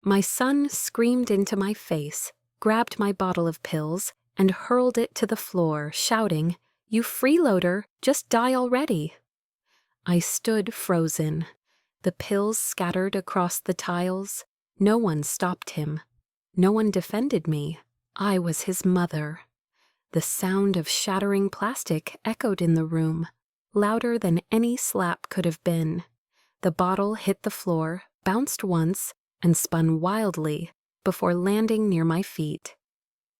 My son screamed into my face, grabbed my bottle of pills, and hurled it to the floor, shouting, "You freeloader, just die already!" I stood frozen. The pills scattered across the tiles. No one stopped him. No one defended me. I was his mother. The sound of shattering plastic echoed in the room, louder than any slap could have been. The bottle hit the floor, bounced once, and spun wildly before landing near my feet.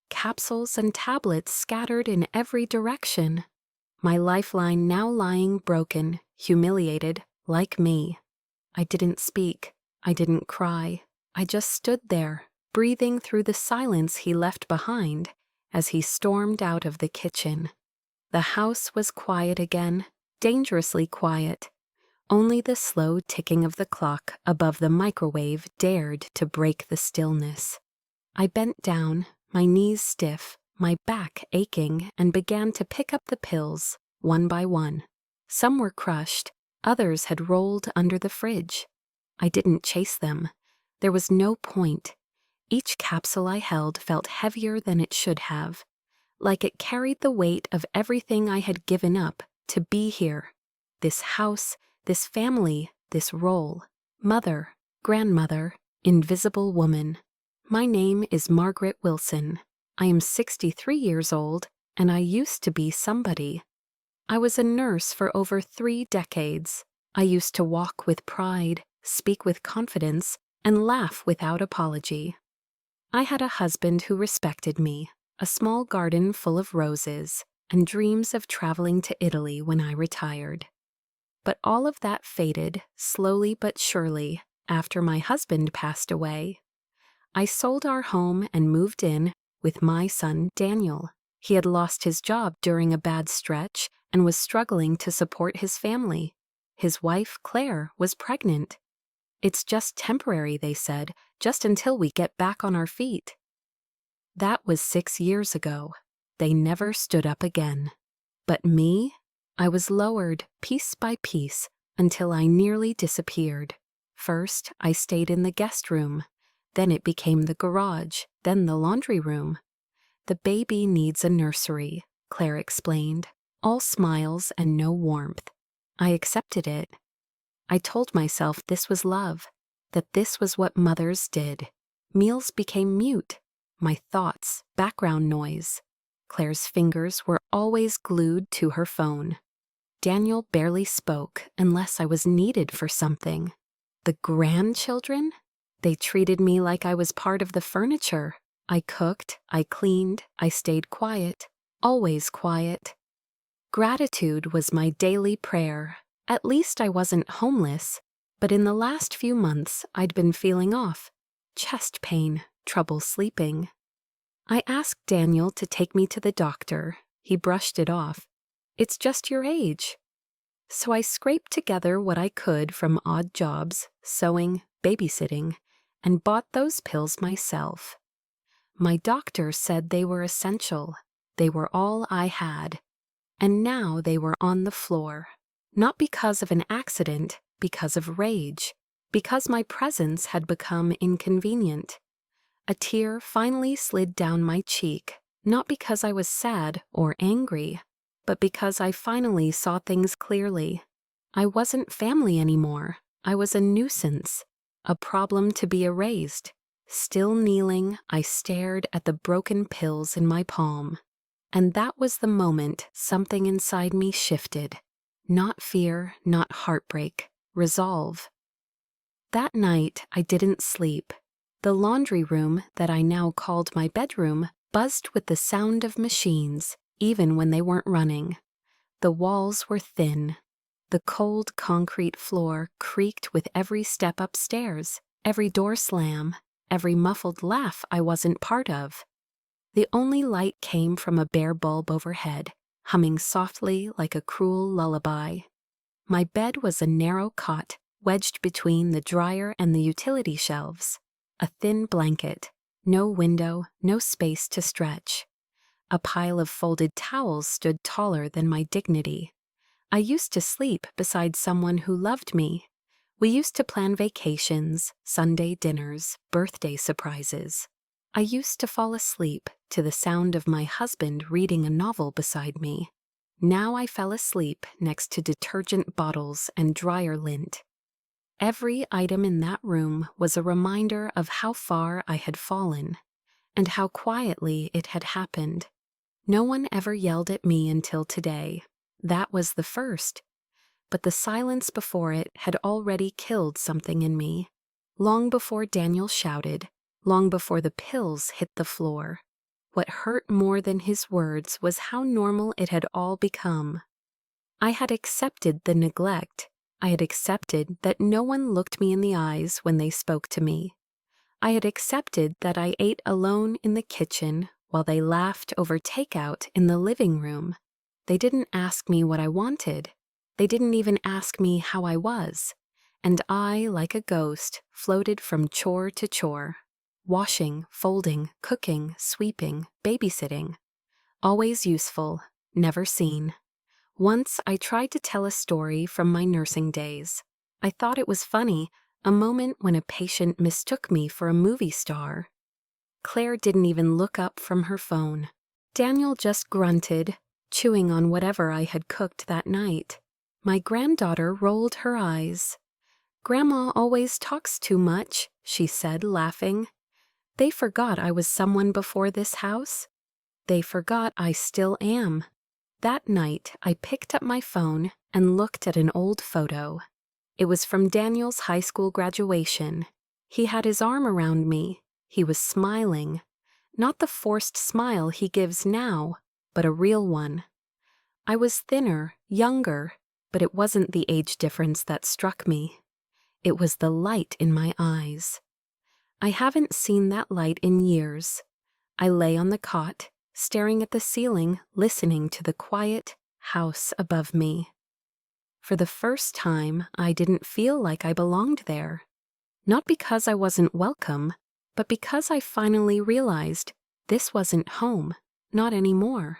Capsules and tablets scattered in every direction. My lifeline now lying broken, humiliated, like me. I didn't speak. I didn't cry. I just stood there, breathing through the silence he left behind as he stormed out of the kitchen. The house was quiet again, dangerously quiet. Only the slow ticking of the clock above the microwave dared to break the stillness. I bent down, my knees stiff, my back aching, and began to pick up the pills, one by one. Some were crushed, others had rolled under the fridge. I didn't chase them. There was no point. Each capsule I held felt heavier than it should have, like it carried the weight of everything I had given up to be here. This house, this family, this role. Mother, grandmother, invisible woman. My name is Margaret Wilson. I am 63 years old, and I used to be somebody. I was a nurse for over 3 decades. I used to walk with pride, speak with confidence, and laugh without apology. I had a husband who respected me, a small garden full of roses, and dreams of traveling to Italy when I retired. But all of that faded, slowly but surely, after my husband passed away. I sold our home and moved in with my son Daniel. He had lost his job during a bad stretch and was struggling to support his family. His wife, Claire, was pregnant. "It's just temporary," they said, "just until we get back on our feet." That was 6 years ago. They never stood up again. But me? I was lowered piece by piece until I nearly disappeared. First, I stayed in the guest room. Then it became the garage, then the laundry room. "The baby needs a nursery," Claire explained, all smiles and no warmth. I accepted it. I told myself this was love, that this was what mothers did. Meals became mute, my thoughts background noise. Claire's fingers were always glued to her phone. Daniel barely spoke unless I was needed for something. The grandchildren? They treated me like I was part of the furniture. I cooked, I cleaned, I stayed quiet, always quiet. Gratitude was my daily prayer. At least I wasn't homeless, but in the last few months I'd been feeling off. Chest pain, trouble sleeping. I asked Daniel to take me to the doctor. He brushed it off. "It's just your age." So I scraped together what I could from odd jobs, sewing, babysitting, and bought those pills myself. My doctor said they were essential. They were all I had. And now they were on the floor. Not because of an accident, because of rage. Because my presence had become inconvenient. A tear finally slid down my cheek, not because I was sad or angry, but because I finally saw things clearly. I wasn't family anymore. I was a nuisance, a problem to be erased. Still kneeling, I stared at the broken pills in my palm. And that was the moment something inside me shifted. Not fear, not heartbreak, resolve. That night, I didn't sleep. The laundry room that I now called my bedroom buzzed with the sound of machines, even when they weren't running. The walls were thin. The cold concrete floor creaked with every step upstairs, every door slam, every muffled laugh I wasn't part of. The only light came from a bare bulb overhead, humming softly like a cruel lullaby. My bed was a narrow cot wedged between the dryer and the utility shelves. A thin blanket, no window, no space to stretch. A pile of folded towels stood taller than my dignity. I used to sleep beside someone who loved me. We used to plan vacations, Sunday dinners, birthday surprises. I used to fall asleep to the sound of my husband reading a novel beside me. Now I fell asleep next to detergent bottles and dryer lint. Every item in that room was a reminder of how far I had fallen, and how quietly it had happened. No one ever yelled at me until today. That was the first. But the silence before it had already killed something in me. Long before Daniel shouted, long before the pills hit the floor. What hurt more than his words was how normal it had all become. I had accepted the neglect. I had accepted that no one looked me in the eyes when they spoke to me. I had accepted that I ate alone in the kitchen while they laughed over takeout in the living room. They didn't ask me what I wanted. They didn't even ask me how I was. And I, like a ghost, floated from chore to chore. Washing, folding, cooking, sweeping, babysitting. Always useful, never seen. Once I tried to tell a story from my nursing days. I thought it was funny, a moment when a patient mistook me for a movie star. Claire didn't even look up from her phone. Daniel just grunted, chewing on whatever I had cooked that night. My granddaughter rolled her eyes. "Grandma always talks too much," she said, laughing. They forgot I was someone before this house. They forgot I still am. That night, I picked up my phone and looked at an old photo. It was from Daniel's high school graduation. He had his arm around me. He was smiling. Not the forced smile he gives now, but a real one. I was thinner, younger, but it wasn't the age difference that struck me. It was the light in my eyes. I haven't seen that light in years. I lay on the cot, staring at the ceiling, listening to the quiet house above me. For the first time, I didn't feel like I belonged there. Not because I wasn't welcome, but because I finally realized this wasn't home, not anymore.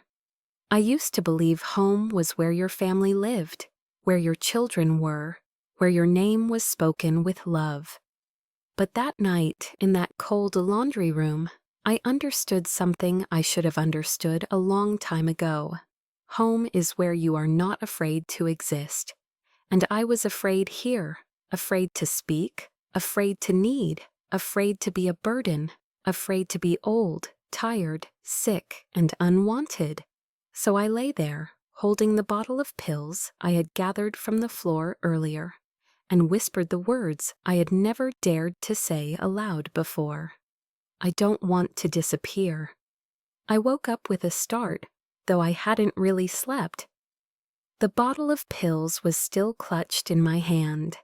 I used to believe home was where your family lived, where your children were, where your name was spoken with love. But that night, in that cold laundry room, I understood something I should have understood a long time ago. Home is where you are not afraid to exist. And I was afraid here, afraid to speak, afraid to need, afraid to be a burden, afraid to be old, tired, sick, and unwanted. So I lay there, holding the bottle of pills I had gathered from the floor earlier, and whispered the words I had never dared to say aloud before. I don't want to disappear. I woke up with a start, though I hadn't really slept. The bottle of pills was still clutched in my hand.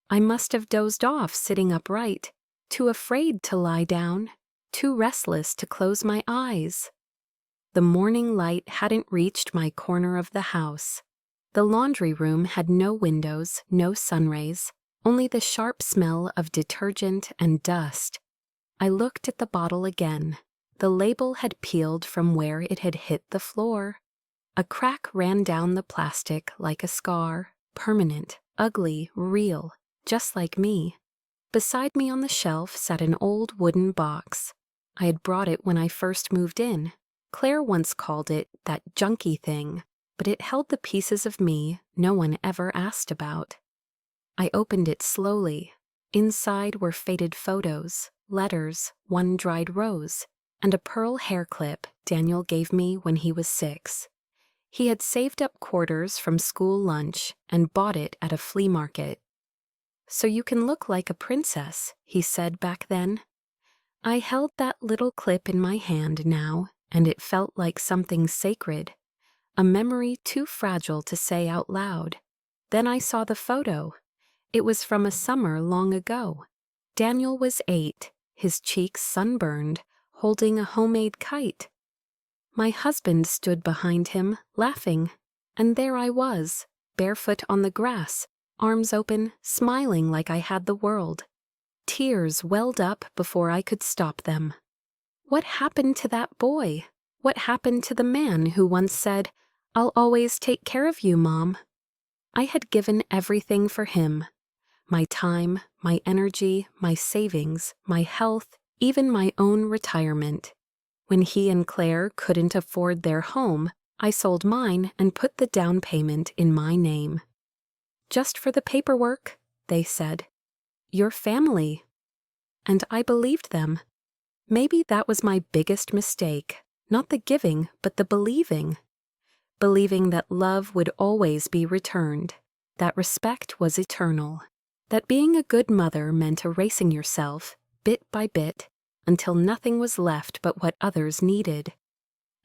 I must have dozed off sitting upright, too afraid to lie down, too restless to close my eyes. The morning light hadn't reached my corner of the house. The laundry room had no windows, no sunrays, only the sharp smell of detergent and dust. I looked at the bottle again. The label had peeled from where it had hit the floor. A crack ran down the plastic like a scar, permanent, ugly, real, just like me. Beside me on the shelf sat an old wooden box. I had brought it when I first moved in. Claire once called it that junky thing, but it held the pieces of me no one ever asked about. I opened it slowly. Inside were faded photos, letters, one dried rose, and a pearl hair clip Daniel gave me when he was 6. He had saved up quarters from school lunch and bought it at a flea market. "So you can look like a princess," he said back then. I held that little clip in my hand now, and it felt like something sacred, a memory too fragile to say out loud. Then I saw the photo. It was from a summer long ago. Daniel was 8, his cheeks sunburned, holding a homemade kite. My husband stood behind him, laughing, and there I was, barefoot on the grass, arms open, smiling like I had the world. Tears welled up before I could stop them. What happened to that boy? What happened to the man who once said, "I'll always take care of you, Mom"? I had given everything for him. My time, my energy, my savings, my health, even my own retirement. When he and Claire couldn't afford their home, I sold mine and put the down payment in my name. "Just for the paperwork," they said. "Your family." And I believed them. Maybe that was my biggest mistake, not the giving, but the believing. Believing that love would always be returned, that respect was eternal, that being a good mother meant erasing yourself, bit by bit, until nothing was left but what others needed.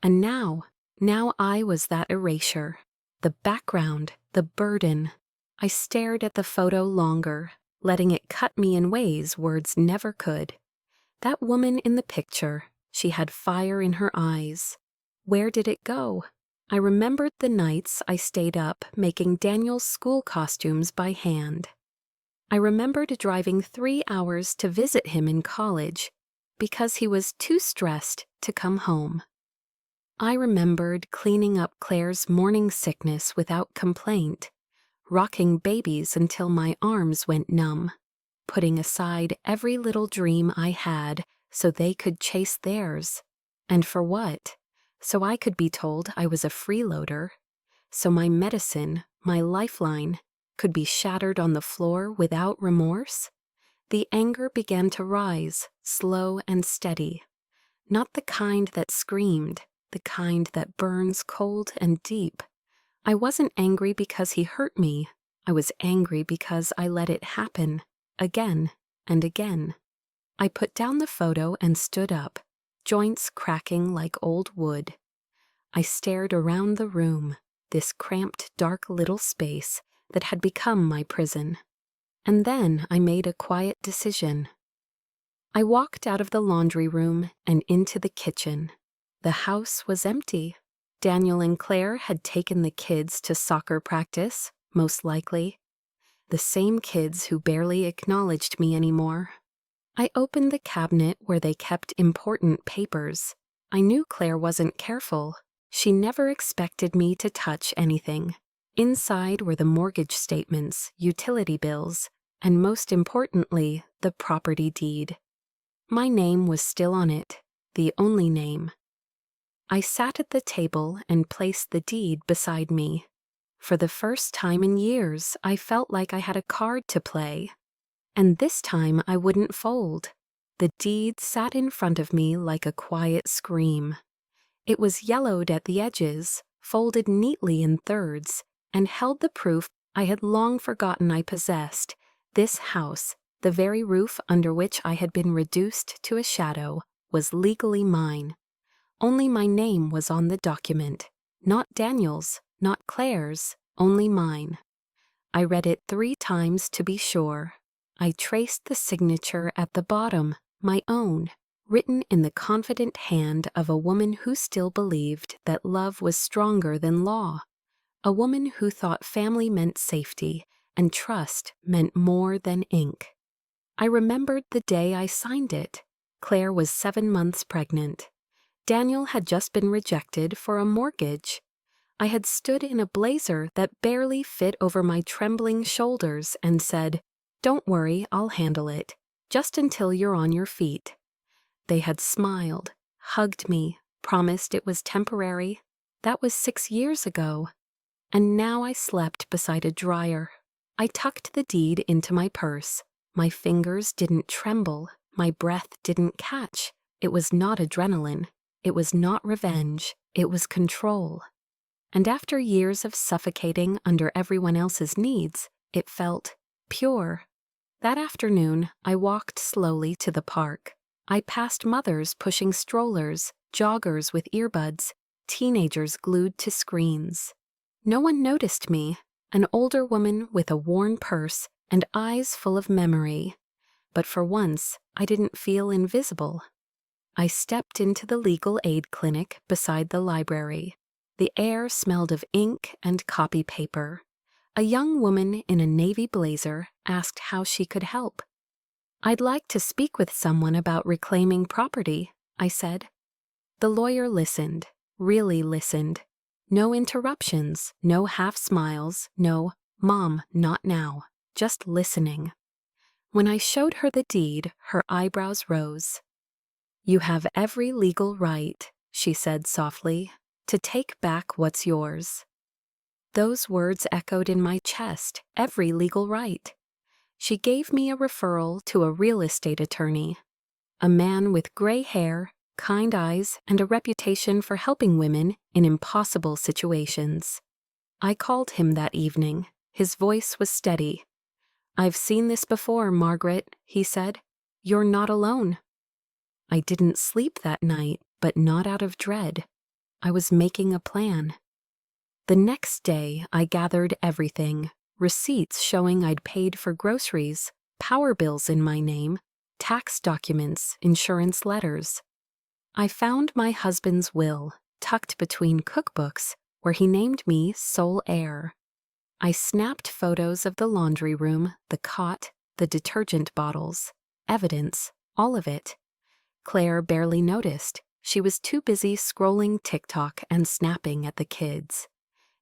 And now I was that erasure, the background, the burden. I stared at the photo longer, letting it cut me in ways words never could. That woman in the picture, she had fire in her eyes. Where did it go? I remembered the nights I stayed up making Daniel's school costumes by hand. I remembered driving 3 hours to visit him in college because he was too stressed to come home. I remembered cleaning up Claire's morning sickness without complaint, rocking babies until my arms went numb, putting aside every little dream I had so they could chase theirs. And for what? So I could be told I was a freeloader. So my medicine, my lifeline, could be shattered on the floor without remorse? The anger began to rise, slow and steady. Not the kind that screamed, the kind that burns cold and deep. I wasn't angry because he hurt me. I was angry because I let it happen, again and again. I put down the photo and stood up, joints cracking like old wood. I stared around the room, this cramped, dark little space that had become my prison. And then I made a quiet decision. I walked out of the laundry room and into the kitchen. The house was empty. Daniel and Claire had taken the kids to soccer practice, most likely. The same kids who barely acknowledged me anymore. I opened the cabinet where they kept important papers. I knew Claire wasn't careful. She never expected me to touch anything. Inside were the mortgage statements, utility bills, and most importantly, the property deed. My name was still on it, the only name. I sat at the table and placed the deed beside me. For the first time in years, I felt like I had a card to play. And this time I wouldn't fold. The deed sat in front of me like a quiet scream. It was yellowed at the edges, folded neatly in thirds, and held the proof I had long forgotten I possessed. This house, the very roof under which I had been reduced to a shadow, was legally mine. Only my name was on the document. Not Daniel's, not Claire's, only mine. I read it 3 times to be sure. I traced the signature at the bottom, my own, written in the confident hand of a woman who still believed that love was stronger than law. A woman who thought family meant safety and trust meant more than ink. I remembered the day I signed it. Claire was 7 months pregnant. Daniel had just been rejected for a mortgage. I had stood in a blazer that barely fit over my trembling shoulders and said, "Don't worry, I'll handle it, just until you're on your feet." They had smiled, hugged me, promised it was temporary. That was 6 years ago. And now I slept beside a dryer. I tucked the deed into my purse. My fingers didn't tremble. My breath didn't catch. It was not adrenaline. It was not revenge. It was control. And after years of suffocating under everyone else's needs, it felt pure. That afternoon, I walked slowly to the park. I passed mothers pushing strollers, joggers with earbuds, teenagers glued to screens. No one noticed me, an older woman with a worn purse and eyes full of memory. But for once, I didn't feel invisible. I stepped into the legal aid clinic beside the library. The air smelled of ink and copy paper. A young woman in a navy blazer asked how she could help. "I'd like to speak with someone about reclaiming property," I said. The lawyer listened, really listened. No interruptions, no half smiles, no, "Mom, not now," just listening. When I showed her the deed, her eyebrows rose. "You have every legal right," she said softly, "to take back what's yours." Those words echoed in my chest, every legal right. She gave me a referral to a real estate attorney, a man with gray hair, kind eyes, and a reputation for helping women in impossible situations. I called him that evening. His voice was steady. "I've seen this before, Margaret," he said. "You're not alone." I didn't sleep that night, but not out of dread. I was making a plan. The next day, I gathered everything: receipts showing I'd paid for groceries, power bills in my name, tax documents, insurance letters. I found my husband's will, tucked between cookbooks, where he named me sole heir. I snapped photos of the laundry room, the cot, the detergent bottles. Evidence, all of it. Claire barely noticed. She was too busy scrolling TikTok and snapping at the kids.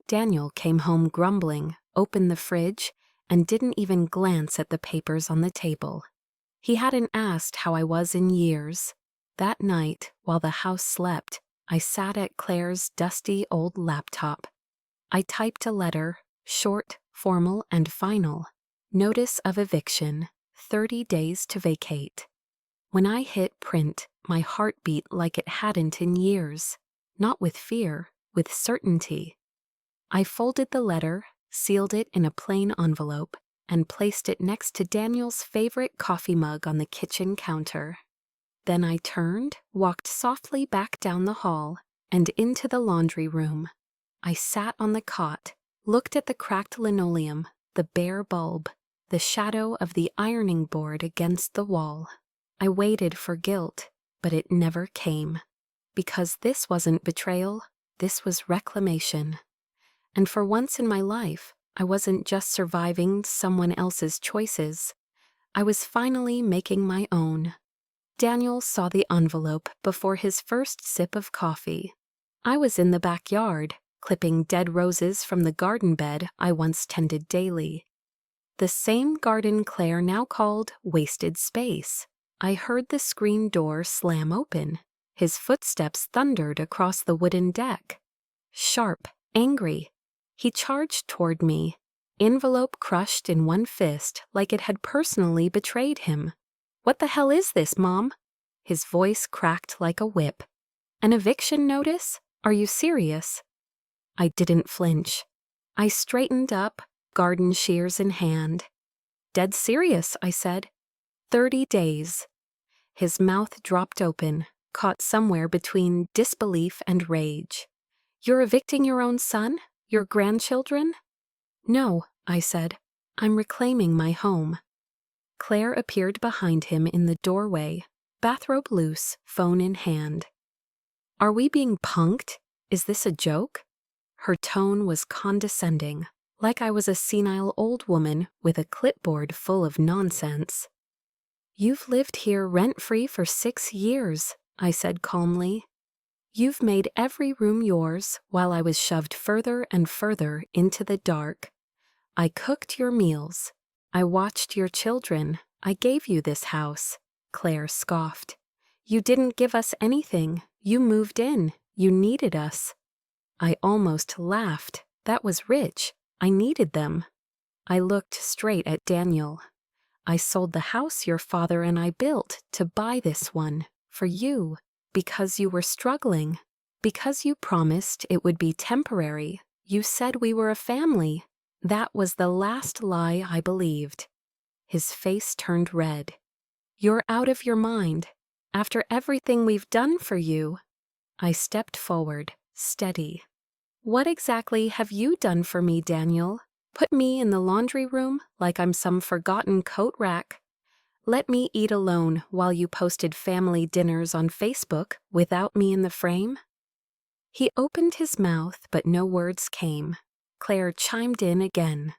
Daniel came home grumbling, opened the fridge, and didn't even glance at the papers on the table. He hadn't asked how I was in years. That night, while the house slept, I sat at Claire's dusty old laptop. I typed a letter, short, formal, and final. Notice of eviction, 30 days to vacate. When I hit print, my heart beat like it hadn't in years. Not with fear, with certainty. I folded the letter, sealed it in a plain envelope, and placed it next to Daniel's favorite coffee mug on the kitchen counter. Then I turned, walked softly back down the hall, and into the laundry room. I sat on the cot, looked at the cracked linoleum, the bare bulb, the shadow of the ironing board against the wall. I waited for guilt, but it never came. Because this wasn't betrayal, this was reclamation. And for once in my life, I wasn't just surviving someone else's choices. I was finally making my own. Daniel saw the envelope before his first sip of coffee. I was in the backyard, clipping dead roses from the garden bed I once tended daily. The same garden Claire now called wasted space. I heard the screen door slam open. His footsteps thundered across the wooden deck. Sharp, angry. He charged toward me, envelope crushed in one fist like it had personally betrayed him. "What the hell is this, Mom?" His voice cracked like a whip. "An eviction notice? Are you serious?" I didn't flinch. I straightened up, garden shears in hand. "Dead serious," I said. 30 days. His mouth dropped open, caught somewhere between disbelief and rage. "You're evicting your own son? Your grandchildren?" "No," I said. "I'm reclaiming my home." Claire appeared behind him in the doorway, bathrobe loose, phone in hand. "Are we being punked? Is this a joke?" Her tone was condescending, like I was a senile old woman with a clipboard full of nonsense. "You've lived here rent-free for 6 years," I said calmly. "You've made every room yours while I was shoved further and further into the dark. I cooked your meals. I watched your children. I gave you this house," Claire scoffed. "You didn't give us anything. You moved in. You needed us." I almost laughed. That was rich. I needed them. I looked straight at Daniel. "I sold the house your father and I built to buy this one, for you. Because you were struggling. Because you promised it would be temporary. You said we were a family. That was the last lie I believed." His face turned red. "You're out of your mind. After everything we've done for you." I stepped forward, steady. "What exactly have you done for me, Daniel? Put me in the laundry room like I'm some forgotten coat rack. Let me eat alone while you posted family dinners on Facebook without me in the frame?" He opened his mouth, but no words came. Claire chimed in again.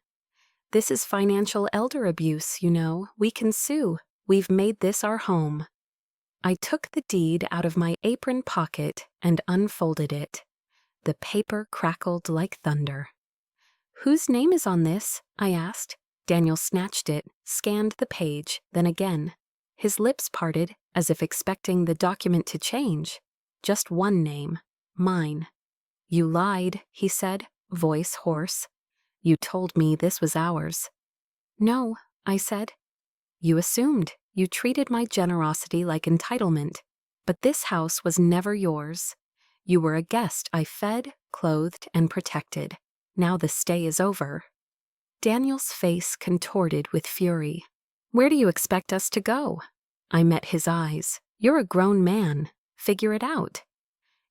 "This is financial elder abuse, you know. We can sue. We've made this our home." I took the deed out of my apron pocket and unfolded it. The paper crackled like thunder. "Whose name is on this?" I asked. Daniel snatched it, scanned the page, then again. His lips parted, as if expecting the document to change. Just one name. Mine. "You lied," he said, voice hoarse. "You told me this was ours." "No," I said. "You assumed. You treated my generosity like entitlement. But this house was never yours. You were a guest I fed, clothed, and protected. Now the stay is over." Daniel's face contorted with fury. "Where do you expect us to go?" I met his eyes. "You're a grown man. Figure it out."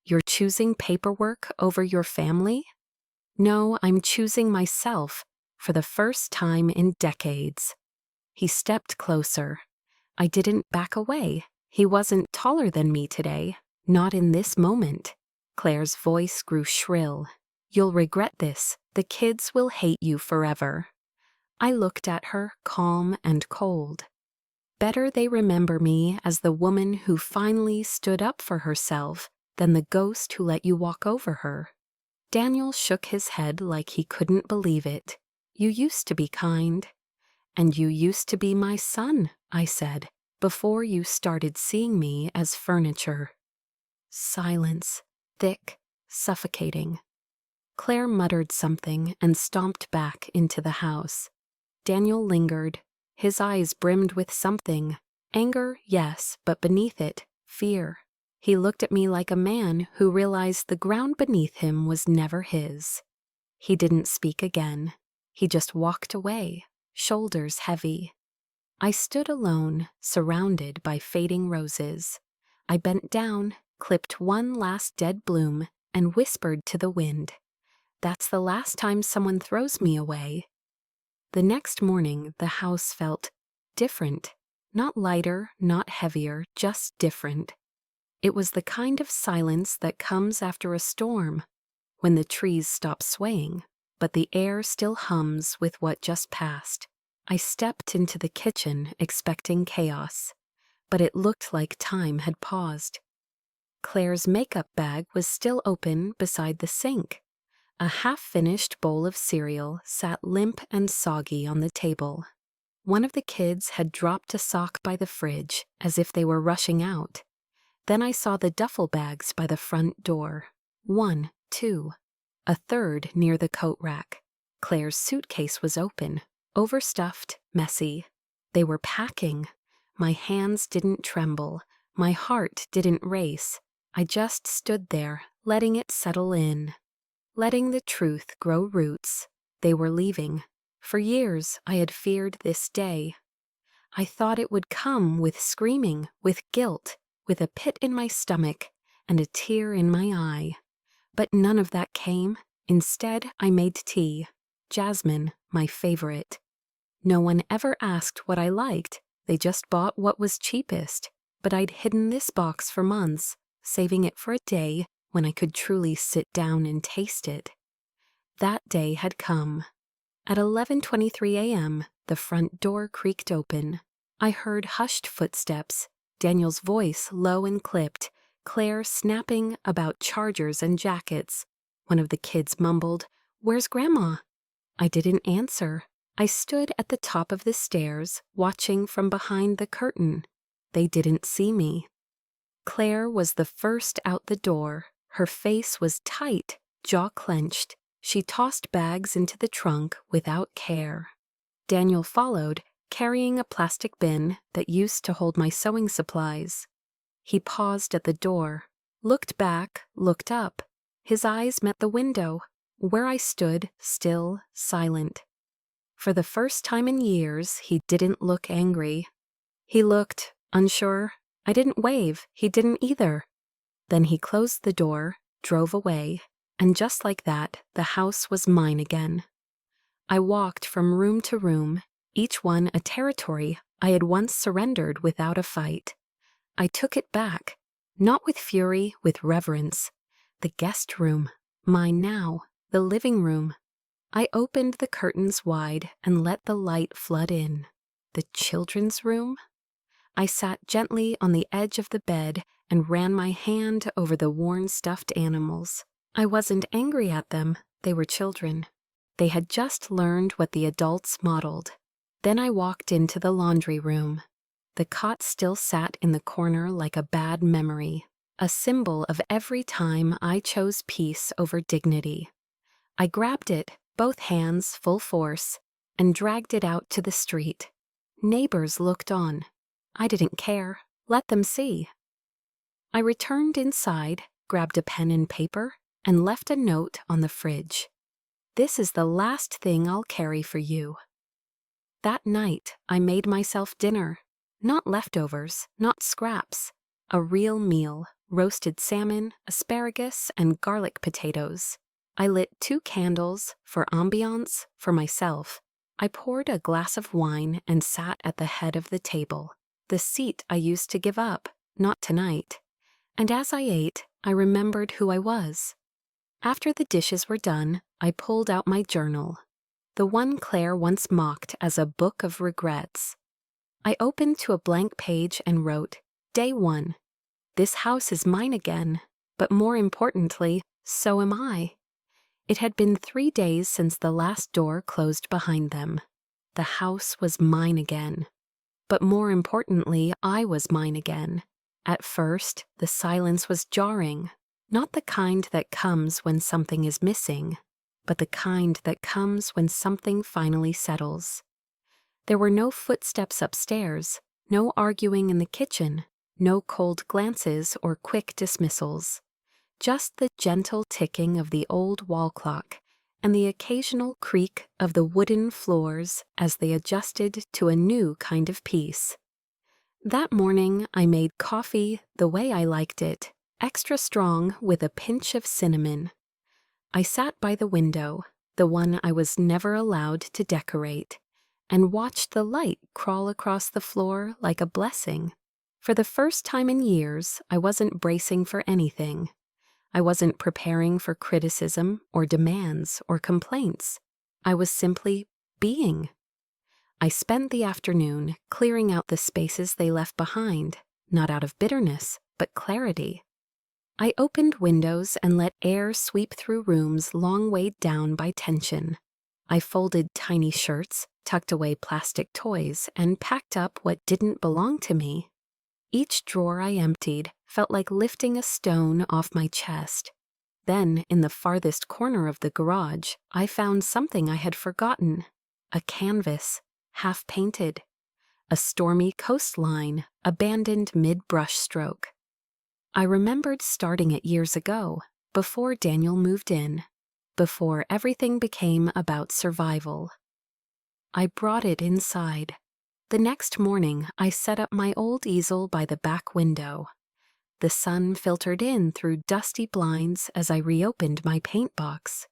"You're choosing paperwork over your family?" "No, I'm choosing myself, for the first time in decades." He stepped closer. I didn't back away. He wasn't taller than me today, not in this moment. Claire's voice grew shrill. "You'll regret this. The kids will hate you forever." I looked at her, calm and cold. Better they remember me as the woman who finally stood up for herself than the ghost who let you walk over her. Daniel shook his head like he couldn't believe it. "You used to be kind." "And you used to be my son," I said, "before you started seeing me as furniture." Silence, thick, suffocating. Claire muttered something and stomped back into the house. Daniel lingered. His eyes brimmed with something. Anger, yes, but beneath it, fear. He looked at me like a man who realized the ground beneath him was never his. He didn't speak again. He just walked away, shoulders heavy. I stood alone, surrounded by fading roses. I bent down, clipped one last dead bloom, and whispered to the wind, "That's the last time someone throws me away." The next morning, the house felt different. Not lighter, not heavier, just different. It was the kind of silence that comes after a storm, when the trees stop swaying, but the air still hums with what just passed. I stepped into the kitchen expecting chaos, but it looked like time had paused. Claire's makeup bag was still open beside the sink. A half-finished bowl of cereal sat limp and soggy on the table. One of the kids had dropped a sock by the fridge, as if they were rushing out. Then I saw the duffel bags by the front door. 1, 2. A third near the coat rack. Claire's suitcase was open, overstuffed, messy. They were packing. My hands didn't tremble. My heart didn't race. I just stood there, letting it settle in. Letting the truth grow roots. They were leaving. For years I had feared this day. I thought it would come with screaming, with guilt, with a pit in my stomach and a tear in my eye. But none of that came. Instead, I made tea. Jasmine, my favorite. No one ever asked what I liked. They just bought what was cheapest. But I'd hidden this box for months, saving it for a day when I could truly sit down and taste it. That day had come. At 11:23 a.m., the front door creaked open. I heard hushed footsteps, Daniel's voice low and clipped, Claire snapping about chargers and jackets. One of the kids mumbled, "Where's Grandma?" I didn't answer. I stood at the top of the stairs, watching from behind the curtain. They didn't see me. Claire was the first out the door. Her face was tight, jaw clenched. She tossed bags into the trunk without care. Daniel followed, carrying a plastic bin that used to hold my sewing supplies. He paused at the door, looked back, looked up. His eyes met the window, where I stood, still, silent. For the first time in years, he didn't look angry. He looked unsure. I didn't wave. He didn't either. Then he closed the door, drove away, and just like that, the house was mine again. I walked from room to room, each one a territory I had once surrendered without a fight. I took it back, not with fury, with reverence. The guest room, mine now, the living room. I opened the curtains wide and let the light flood in. The children's room? I sat gently on the edge of the bed and ran my hand over the worn stuffed animals. I wasn't angry at them. They were children. They had just learned what the adults modeled. Then I walked into the laundry room. The cot still sat in the corner like a bad memory, a symbol of every time I chose peace over dignity. I grabbed it, both hands full force, and dragged it out to the street. Neighbors looked on. I didn't care. Let them see. I returned inside, grabbed a pen and paper, and left a note on the fridge. This is the last thing I'll carry for you. That night, I made myself dinner. Not leftovers, not scraps. A real meal, roasted salmon, asparagus, and garlic potatoes. I lit 2 candles, for ambiance, for myself. I poured a glass of wine and sat at the head of the table, the seat I used to give up, not tonight. And as I ate, I remembered who I was. After the dishes were done, I pulled out my journal, the one Claire once mocked as a book of regrets. I opened to a blank page and wrote, Day 1. This house is mine again, but more importantly, so am I. It had been 3 days since the last door closed behind them. The house was mine again. But more importantly, I was mine again. At first, the silence was jarring, not the kind that comes when something is missing, but the kind that comes when something finally settles. There were no footsteps upstairs, no arguing in the kitchen, no cold glances or quick dismissals. Just the gentle ticking of the old wall clock and the occasional creak of the wooden floors as they adjusted to a new kind of peace. That morning, I made coffee the way I liked it, extra strong with a pinch of cinnamon. I sat by the window, the one I was never allowed to decorate, and watched the light crawl across the floor like a blessing. For the first time in years, I wasn't bracing for anything. I wasn't preparing for criticism or demands or complaints. I was simply being. I spent the afternoon clearing out the spaces they left behind, not out of bitterness, but clarity. I opened windows and let air sweep through rooms long weighed down by tension. I folded tiny shirts, tucked away plastic toys, and packed up what didn't belong to me. Each drawer I emptied felt like lifting a stone off my chest. Then, in the farthest corner of the garage, I found something I had forgotten. A canvas, half-painted. A stormy coastline, abandoned mid-brush stroke. I remembered starting it years ago, before Daniel moved in, before everything became about survival. I brought it inside. The next morning, I set up my old easel by the back window. The sun filtered in through dusty blinds as I reopened my paint box.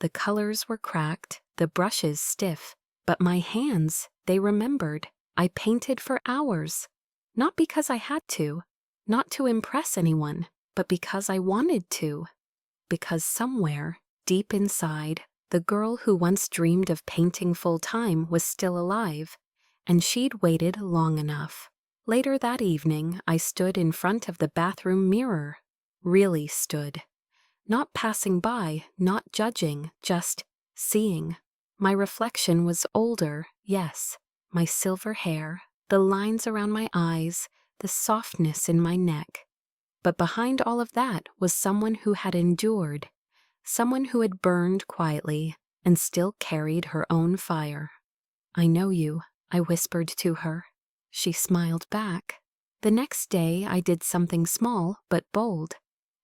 The colors were cracked, the brushes stiff, but my hands, they remembered. I painted for hours, not because I had to, not to impress anyone, but because I wanted to. Because somewhere, deep inside, the girl who once dreamed of painting full-time was still alive, and she'd waited long enough. Later that evening, I stood in front of the bathroom mirror. Really stood. Not passing by, not judging, just seeing. My reflection was older, yes. My silver hair, the lines around my eyes, the softness in my neck. But behind all of that was someone who had endured, someone who had burned quietly and still carried her own fire. I know you, I whispered to her. She smiled back. The next day I did something small but bold.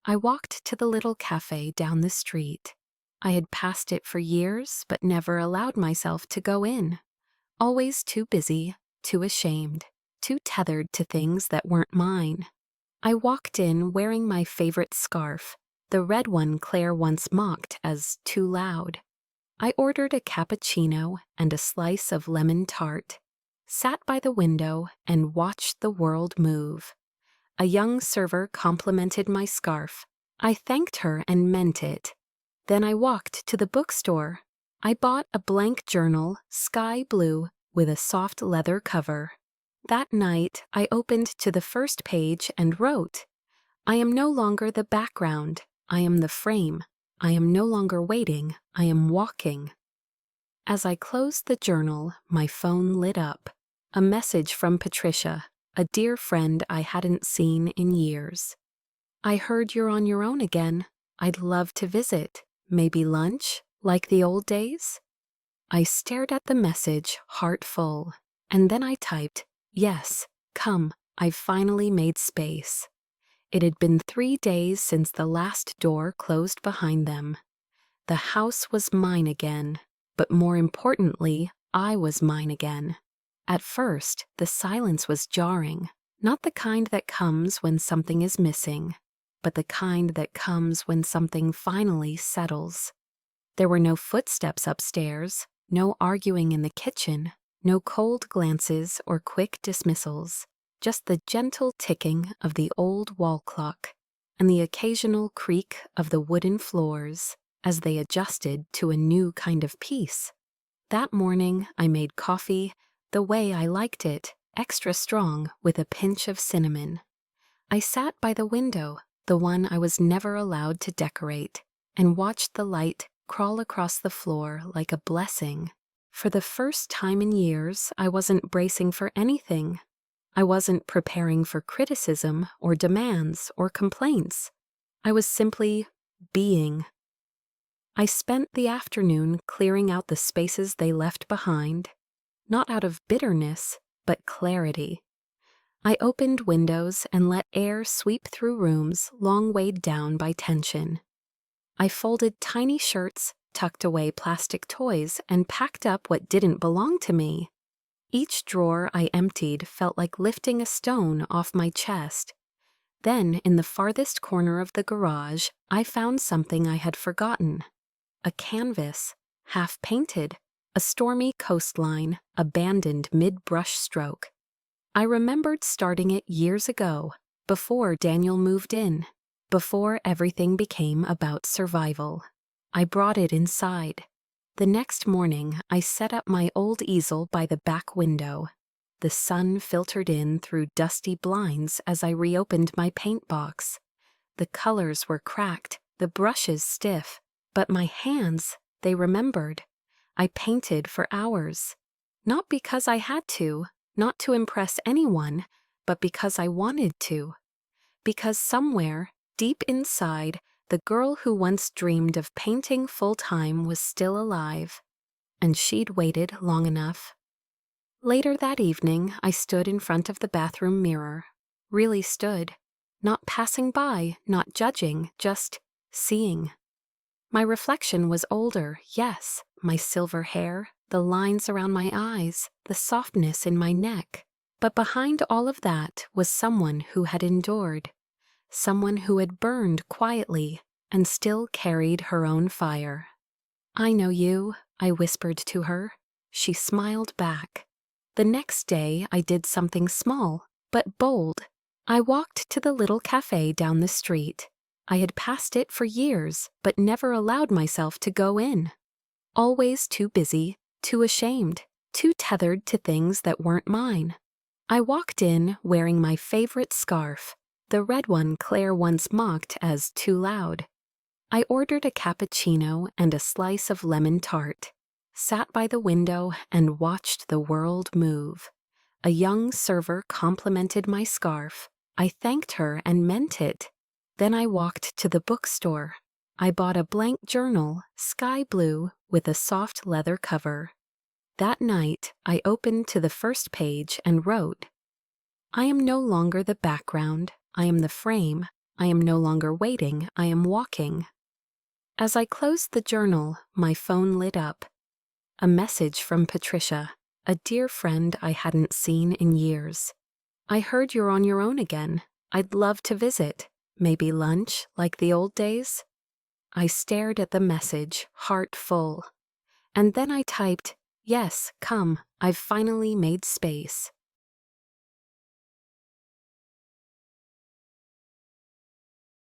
I walked to the little cafe down the street. I had passed it for years but never allowed myself to go in. Always too busy, too ashamed, too tethered to things that weren't mine. I walked in wearing my favorite scarf, the red one Claire once mocked as too loud. I ordered a cappuccino and a slice of lemon tart, sat by the window and watched the world move. A young server complimented my scarf. I thanked her and meant it. Then I walked to the bookstore. I bought a blank journal, sky blue, with a soft leather cover. That night, I opened to the first page and wrote, I am no longer the background, I am the frame. I am no longer waiting, I am walking. As I closed the journal, my phone lit up. A message from Patricia, a dear friend I hadn't seen in years. I heard you're on your own again. I'd love to visit. Maybe lunch, like the old days? I stared at the message, heart full, and then I typed, yes, come, I've finally made space. It had been 3 days since the last door closed behind them. The house was mine again, but more importantly, I was mine again. At first, the silence was jarring, not the kind that comes when something is missing, but the kind that comes when something finally settles. There were no footsteps upstairs, no arguing in the kitchen, no cold glances or quick dismissals, just the gentle ticking of the old wall clock and the occasional creak of the wooden floors as they adjusted to a new kind of peace. That morning, I made coffee the way I liked it, extra strong with a pinch of cinnamon. I sat by the window, the one I was never allowed to decorate, and watched the light crawl across the floor like a blessing. For the first time in years, I wasn't bracing for anything. I wasn't preparing for criticism or demands or complaints. I was simply being. I spent the afternoon clearing out the spaces they left behind, not out of bitterness, but clarity. I opened windows and let air sweep through rooms long weighed down by tension. I folded tiny shirts, tucked away plastic toys, and packed up what didn't belong to me. Each drawer I emptied felt like lifting a stone off my chest. Then, in the farthest corner of the garage, I found something I had forgotten. A canvas, half painted, a stormy coastline, abandoned mid-brush stroke. I remembered starting it years ago, before Daniel moved in, before everything became about survival. I brought it inside. The next morning, I set up my old easel by the back window. The sun filtered in through dusty blinds as I reopened my paint box. The colors were cracked, the brushes stiff, but my hands, they remembered. I painted for hours. Not because I had to, not to impress anyone, but because I wanted to. Because somewhere, deep inside, the girl who once dreamed of painting full-time was still alive, and she'd waited long enough. Later that evening, I stood in front of the bathroom mirror. Really stood. Not passing by, not judging, just seeing. My reflection was older, yes, my silver hair, the lines around my eyes, the softness in my neck. But behind all of that was someone who had endured. Someone who had burned quietly and still carried her own fire. I know you, I whispered to her. She smiled back. The next day I did something small, but bold. I walked to the little cafe down the street. I had passed it for years, but never allowed myself to go in. Always too busy, too ashamed, too tethered to things that weren't mine. I walked in wearing my favorite scarf, the red one Claire once mocked as too loud. I ordered a cappuccino and a slice of lemon tart, sat by the window and watched the world move. A young server complimented my scarf. I thanked her and meant it. Then I walked to the bookstore. I bought a blank journal, sky blue, with a soft leather cover. That night, I opened to the first page and wrote, I am no longer the background, I am the frame. I am no longer waiting, I am walking. As I closed the journal, my phone lit up. A message from Patricia, a dear friend I hadn't seen in years. I heard you're on your own again. I'd love to visit. Maybe lunch, like the old days? I stared at the message, heart full. And then I typed, yes, come, I've finally made space.